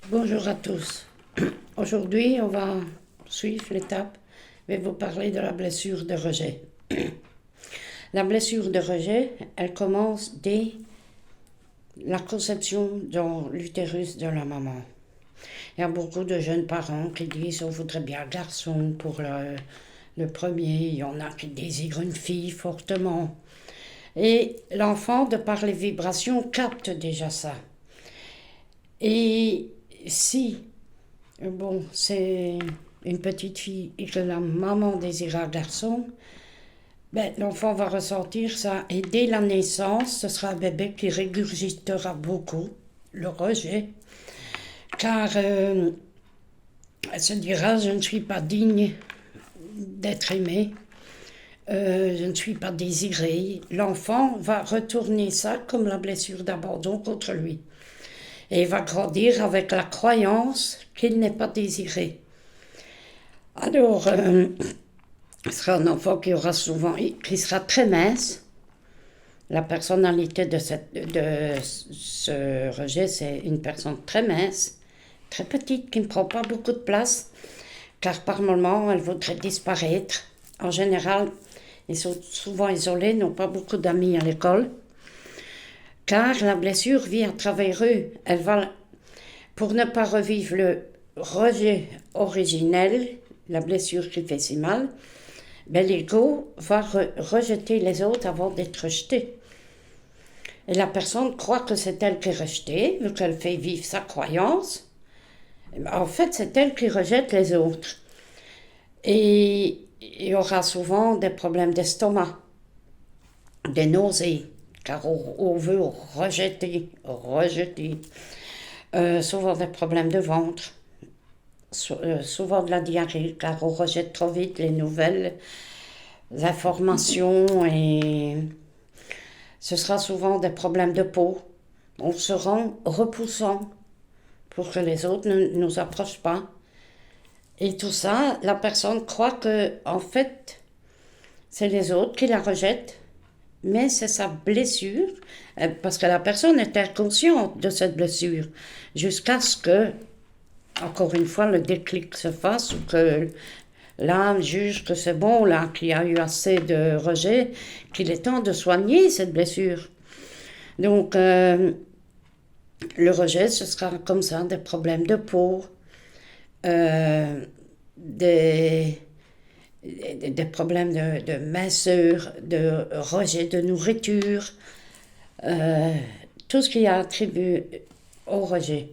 Bonjour à tous. Aujourd'hui, on va suivre l'étape. Je vais vous parler de la blessure de rejet. La blessure de rejet, elle commence dès la conception dans l'utérus de la maman. Il y a beaucoup de jeunes parents qui disent on voudrait bien un garçon pour le premier. Il y en a qui désirent une fille fortement. Et l'enfant, de par les vibrations, capte déjà ça. Et si c'est une petite fille et que la maman désire un garçon, l'enfant va ressentir ça. Et dès la naissance, ce sera un bébé qui régurgitera beaucoup le rejet, car elle se dira je ne suis pas digne d'être aimé, je ne suis pas désiré. L'enfant va retourner ça comme la blessure d'abandon contre lui. Et il va grandir avec la croyance qu'il n'est pas désiré. Alors, ce sera un enfant qui sera très mince. La personnalité de ce rejet, c'est une personne très mince, très petite, qui ne prend pas beaucoup de place, car par moments, elle voudrait disparaître. En général, ils sont souvent isolés, n'ont pas beaucoup d'amis à l'école, car la blessure vit à travers eux. Pour ne pas revivre le rejet originel, la blessure qui fait si mal, l'ego va rejeter les autres avant d'être rejeté. Et la personne croit que c'est elle qui est rejetée, vu qu'elle fait vivre sa croyance. En fait, c'est elle qui rejette les autres. Et il y aura souvent des problèmes d'estomac, des nausées, car on veut rejeter. Souvent des problèmes de ventre, souvent de la diarrhée, car on rejette trop vite les nouvelles informations, et ce sera souvent des problèmes de peau. On se rend repoussant pour que les autres ne nous approchent pas. Et tout ça, la personne croit que, en fait, c'est les autres qui la rejettent, mais c'est sa blessure, parce que la personne est inconsciente de cette blessure, jusqu'à ce que, encore une fois, le déclic se fasse, ou que l'âme juge que c'est bon, là, qu'il y a eu assez de rejet, qu'il est temps de soigner cette blessure. Donc, le rejet, ce sera comme ça, des problèmes de peau, des problèmes de minceur, de rejet de nourriture, tout ce qui est attribué au rejet.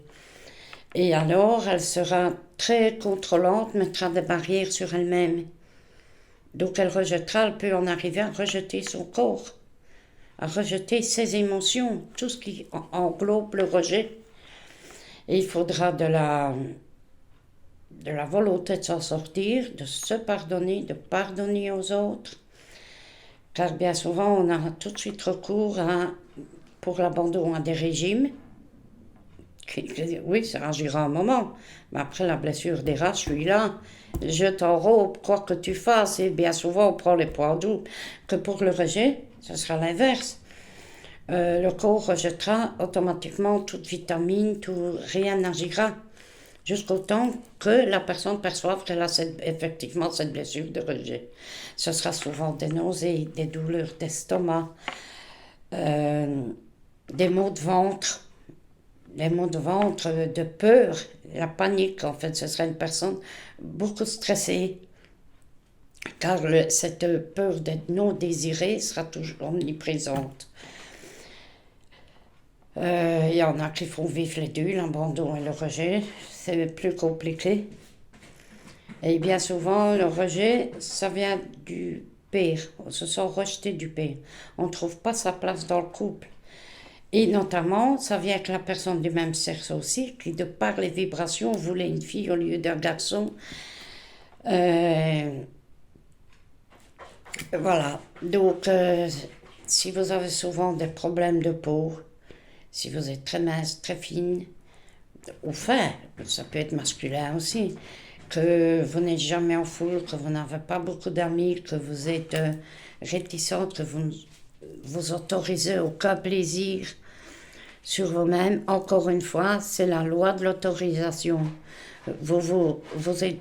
Et alors, elle sera très contrôlante, mettra des barrières sur elle-même. Donc, elle peut en arriver à rejeter son corps, à rejeter ses émotions, tout ce qui englobe le rejet. Et il faudra de la volonté de s'en sortir, de se pardonner, de pardonner aux autres. Car bien souvent, on a tout de suite recours pour l'abandon à des régimes. Oui, ça agira un moment, mais après la blessure dérape, je suis là, je t'enrobe, quoi que tu fasses, et bien souvent on prend les poids doux. Que pour le rejet, ce sera l'inverse. Le corps rejettera automatiquement toute vitamine, rien n'agira, jusqu'au temps que la personne perçoive qu'elle a effectivement cette blessure de rejet. Ce sera souvent des nausées, des douleurs d'estomac, des maux de ventre, de peur, la panique. En fait, ce serait une personne beaucoup stressée, car cette peur d'être non désirée sera toujours omniprésente. Il y en a qui font vivre les deux, l'abandon et le rejet. C'est plus compliqué. Et bien souvent, le rejet, ça vient du père. On se sent rejeté du père. On ne trouve pas sa place dans le couple. Et notamment, ça vient avec la personne du même sexe aussi, qui de par les vibrations voulait une fille au lieu d'un garçon. Voilà. Donc, si vous avez souvent des problèmes de peau, si vous êtes très mince, très fine, ou fin, ça peut être masculin aussi, que vous n'êtes jamais en foule, que vous n'avez pas beaucoup d'amis, que vous êtes réticente, que vous ne vous autorisez aucun plaisir, sur vous-même. Encore une fois, c'est la loi de l'autorisation. Vous êtes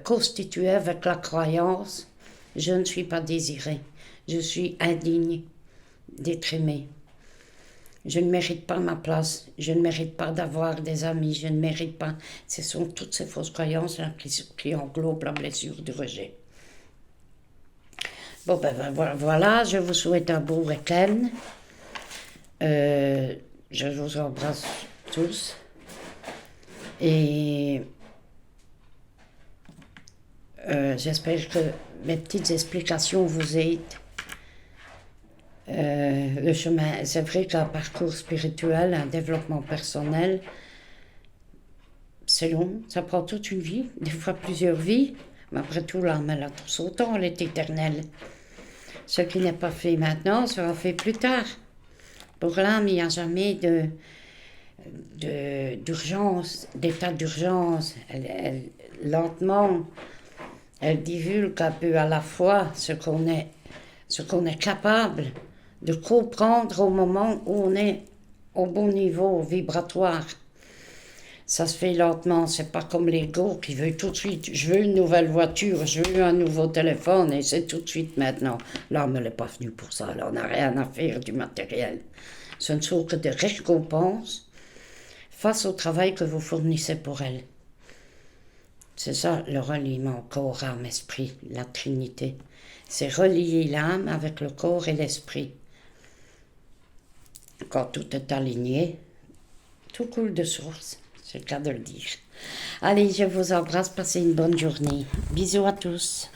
constitué avec la croyance, je ne suis pas désiré, je suis indigne d'être aimé. Je ne mérite pas ma place, je ne mérite pas d'avoir des amis, je ne mérite pas. Ce sont toutes ces fausses croyances qui englobent la blessure du rejet. Bon, voilà, je vous souhaite un beau week-end. Je vous embrasse tous. Et j'espère que mes petites explications vous aident. Le chemin, c'est vrai qu'un parcours spirituel, un développement personnel, c'est long, ça prend toute une vie, des fois plusieurs vies, mais après tout, l'âme, elle a tout son temps, elle est éternelle. Ce qui n'est pas fait maintenant sera fait plus tard. Pour l'âme, il n'y a jamais d'urgence, d'état d'urgence. Lentement, elle divulgue un peu à la fois ce qu'on est capable de comprendre au moment où on est au bon niveau vibratoire. Ça se fait lentement, c'est pas comme l'ego qui veut tout de suite. Je veux une nouvelle voiture, je veux un nouveau téléphone et c'est tout de suite maintenant. L'âme, elle n'est pas venue pour ça, elle n'a rien à faire du matériel. Ce ne sont que des récompenses face au travail que vous fournissez pour elle. C'est ça le reliement corps, âme, esprit, la Trinité. C'est relier l'âme avec le corps et l'esprit. Quand tout est aligné, tout coule de source, c'est le cas de le dire. Allez, je vous embrasse, passez une bonne journée. Bisous à tous.